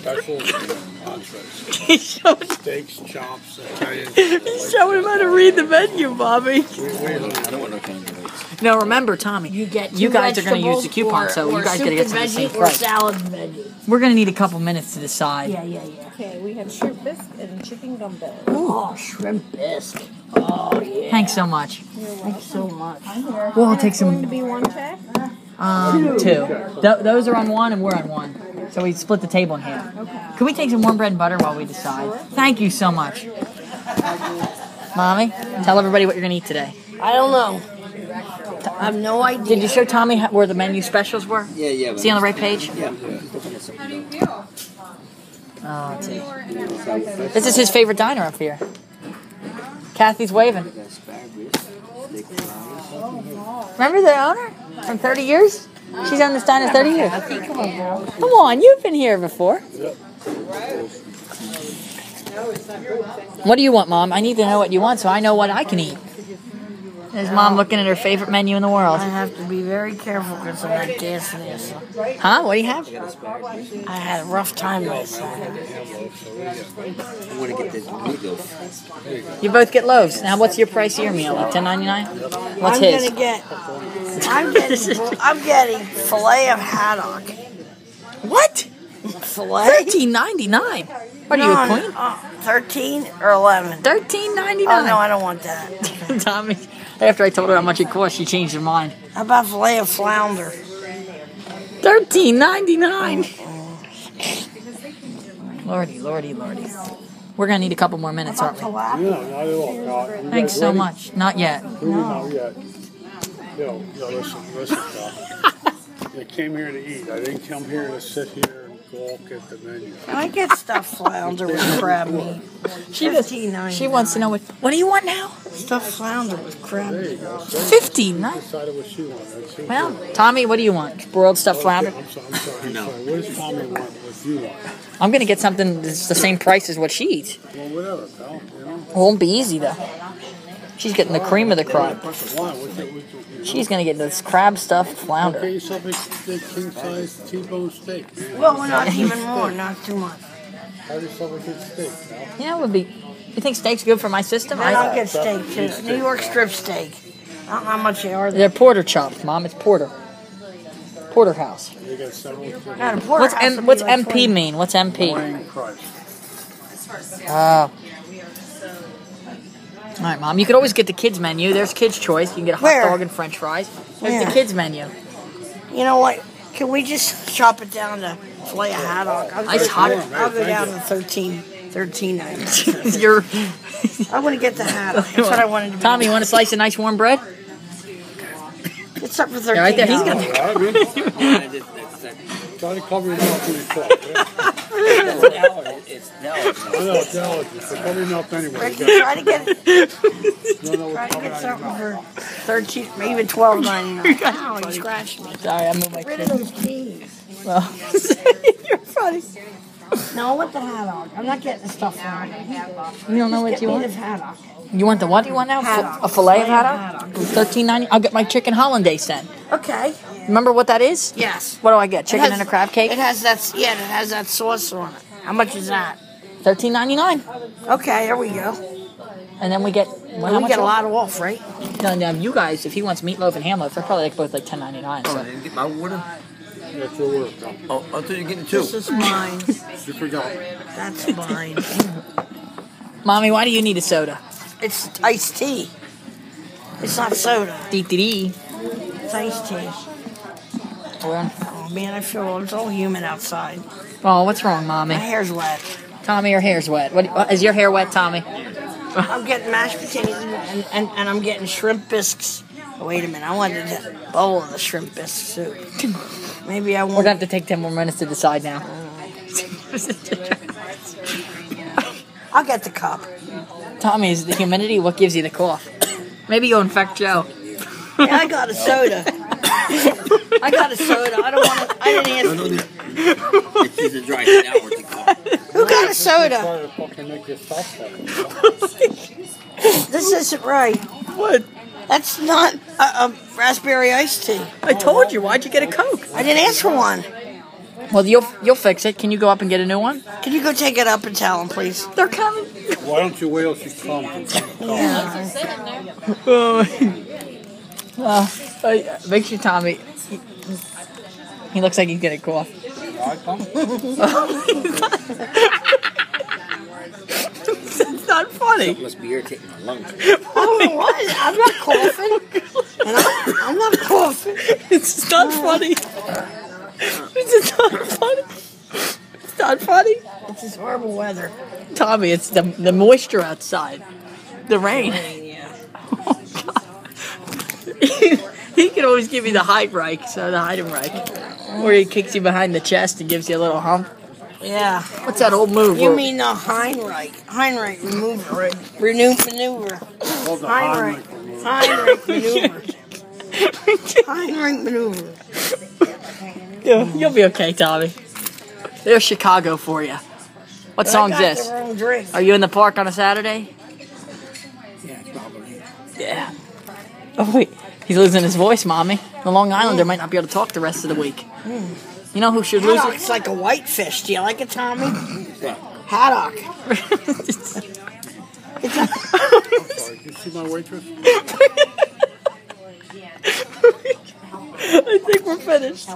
special entrees. He's showing, Steaks, chops, Italian. he's showing him how to read the menu, Bobby. I don't want no candidates. No, remember, Tommy, you guys are going to use the coupon, so you guys got to get some of the same price. Salad veggie. We're going to need a couple minutes to decide. Yeah. Okay, we have shrimp bisque and chicken gumbo. Oh, shrimp bisque. Oh, yeah. Thanks so much. Thanks so much. Well, I'll take Going to some. be one check? Two. Those are on one, and we're on one. So we split the table in half. Okay. Can we take some warm bread and butter while we decide? Thank you so much. Mommy, tell everybody what you're going to eat today. I don't know. I have no idea. Did you show Tommy where the menu specials were? Yeah. See on the right page? Yeah. Oh, let's see. This is his favorite diner up here. Kathy's waving. Remember the owner from 30 years? She's on this diner 30 years. Come on, you've been here before. What do you want, Mom? I need to know what you want so I know what I can eat. There's Mom looking at her favorite menu in the world. I have to be very careful because of that gas in there. So. Huh? What do you have? I had a rough time last night. I want to get this meatloaf. You both get loaves. Now, what's your price of your meal? Like $10.99? What's his? I'm getting filet of haddock. What? Filet? $13.99. What are you, a queen? 13 or 11? $13.99. Oh no, I don't want that. Tommy, after I told her how much it cost, she changed her mind. How about filet of flounder? $13.99. Lordy. We're going to need a couple more minutes, aren't we? Yeah, not at all. No, Thanks so much. Not yet. Not yet. Yo, listen, I came here to eat. I didn't come here to sit here and gawk at the menu. I get stuffed flounder with crab meat. She wants to know what do you want now? Stuffed flounder with crab There you meat. go. $15. Decided what she wanted. Well, Tommy, what do you want? Broiled stuffed flounder? I'm sorry. No. What does Tommy want? What do you want? I'm going to get something that's the same price as what she eats. Well, whatever, pal. You know? It won't be easy, though. She's getting the cream of the crop. Why? She's going to get this crab stuffed flounder. Get yourself a big king-size T-bone steak. Well, we're not even more, not too much. Have yourself a good steak, pal. Yeah, it would be. You think steak's good for my system? And I'll get steak too. New York strip steak. I don't know how much they are. They're porter chops, Mom. It's porter. Porterhouse. They got several God, a What's porterhouse would be what's like MP 20. mean? What's MP? plain price. Oh. All right, Mom. You could always get the kids menu. There's kids' choice. You can get a hot Where? dog and French fries. There's Where? the kids menu. You know what? Can we just chop it down to filet of haddock? Nice hot. I'll go down to 13.99. You're I want to get the haddock. That's what I wanted to be. Tommy. You want a slice of nice warm bread? It's up for 13. Yeah, right there. He's got. Try to cover your mouth when you talk. It's I know, it's allergies, but cover your mouth anyway. Ricky, try to get You don't know try what's to coming get out of your something mouth. for 13, maybe $12.99. Ow, you scratched me. Sorry, I moved my Get rid kid. of those keys. Well, you're funny. No, I want the haddock. I'm not getting the stuff from it. You don't know what you Get me want? the haddock. You want the what? You want now? Haddock. A fillet of Fillet of haddock? $13.90. I'll get my chicken hollandaise then. Okay. Remember what that is? Yes. What do I get? Chicken It has- and a crab cake? It has that. Yeah, it has that sauce on it. How much is that? $13.99. Okay, there we go. And then we get. Well, we get a lot off, right? No, you guys, if he wants meatloaf and ham loaf, they're probably like both like $10.99. I So. didn't get my water. That's your word, pal. Oh, I thought you were getting two. This is mine. You forgot. That's mine. Mommy, why do you need a soda? It's iced tea. It's not soda. Dee. It's iced tea. Oh, Oh man, I feel it's all humid outside. what's wrong, My Mommy? hair's wet. Tommy, your hair's wet. What is your hair wet, Tommy? I'm getting mashed potatoes and I'm getting shrimp bisques. Oh, wait a minute, I wanted a bowl of the shrimp bisque soup. Maybe I We're won't. gonna have to take 10 more minutes to decide now. I'll get the cup. Tommy, is the humidity what gives you the cough? Maybe you'll infect Joe. Yeah, I got a soda. I got a soda. I don't want to. I didn't ask. It's just a dry now with the cup. Who got a soda? Try to fucking make your stop fucking. This isn't right. What? That's not a raspberry iced tea. I told you. Why'd you get a Coke? I didn't ask for one. Well, you'll fix it. Can you go up and get a new one? Can you go take it up and tell them, please? They're coming. Why don't you wait till she comes? Make sure Tommy. He looks like he's gonna cough. It's not funny. Something must be irritating my lungs. Oh, what? I'm not coughing. And I'm not coughing. It's not funny. It's not funny. It's not funny. It's this horrible weather. Tommy, it's the moisture outside. The rain. Yeah. Oh, God. He can always give you the Heidreich, so the Heidenreich. Where he kicks you behind the chest and gives you a little hump. Yeah. What's that old move? You mean the Heinrich maneuver, right? Maneuver. Hold the Heinrich maneuver. Heinrich maneuver. You'll be okay, Tommy. There's Chicago for you. What song's this? The wrong drink. Are you in the park on a Saturday? Yeah, probably. Yeah. Oh, wait. He's losing his voice, Mommy. The Long Islander might not be able to talk the rest of the week. You know who should lose it? Haddock's like a whitefish. Do you like it, Tommy? Haddock. I'm sorry, did you see my waitress? I think we're finished.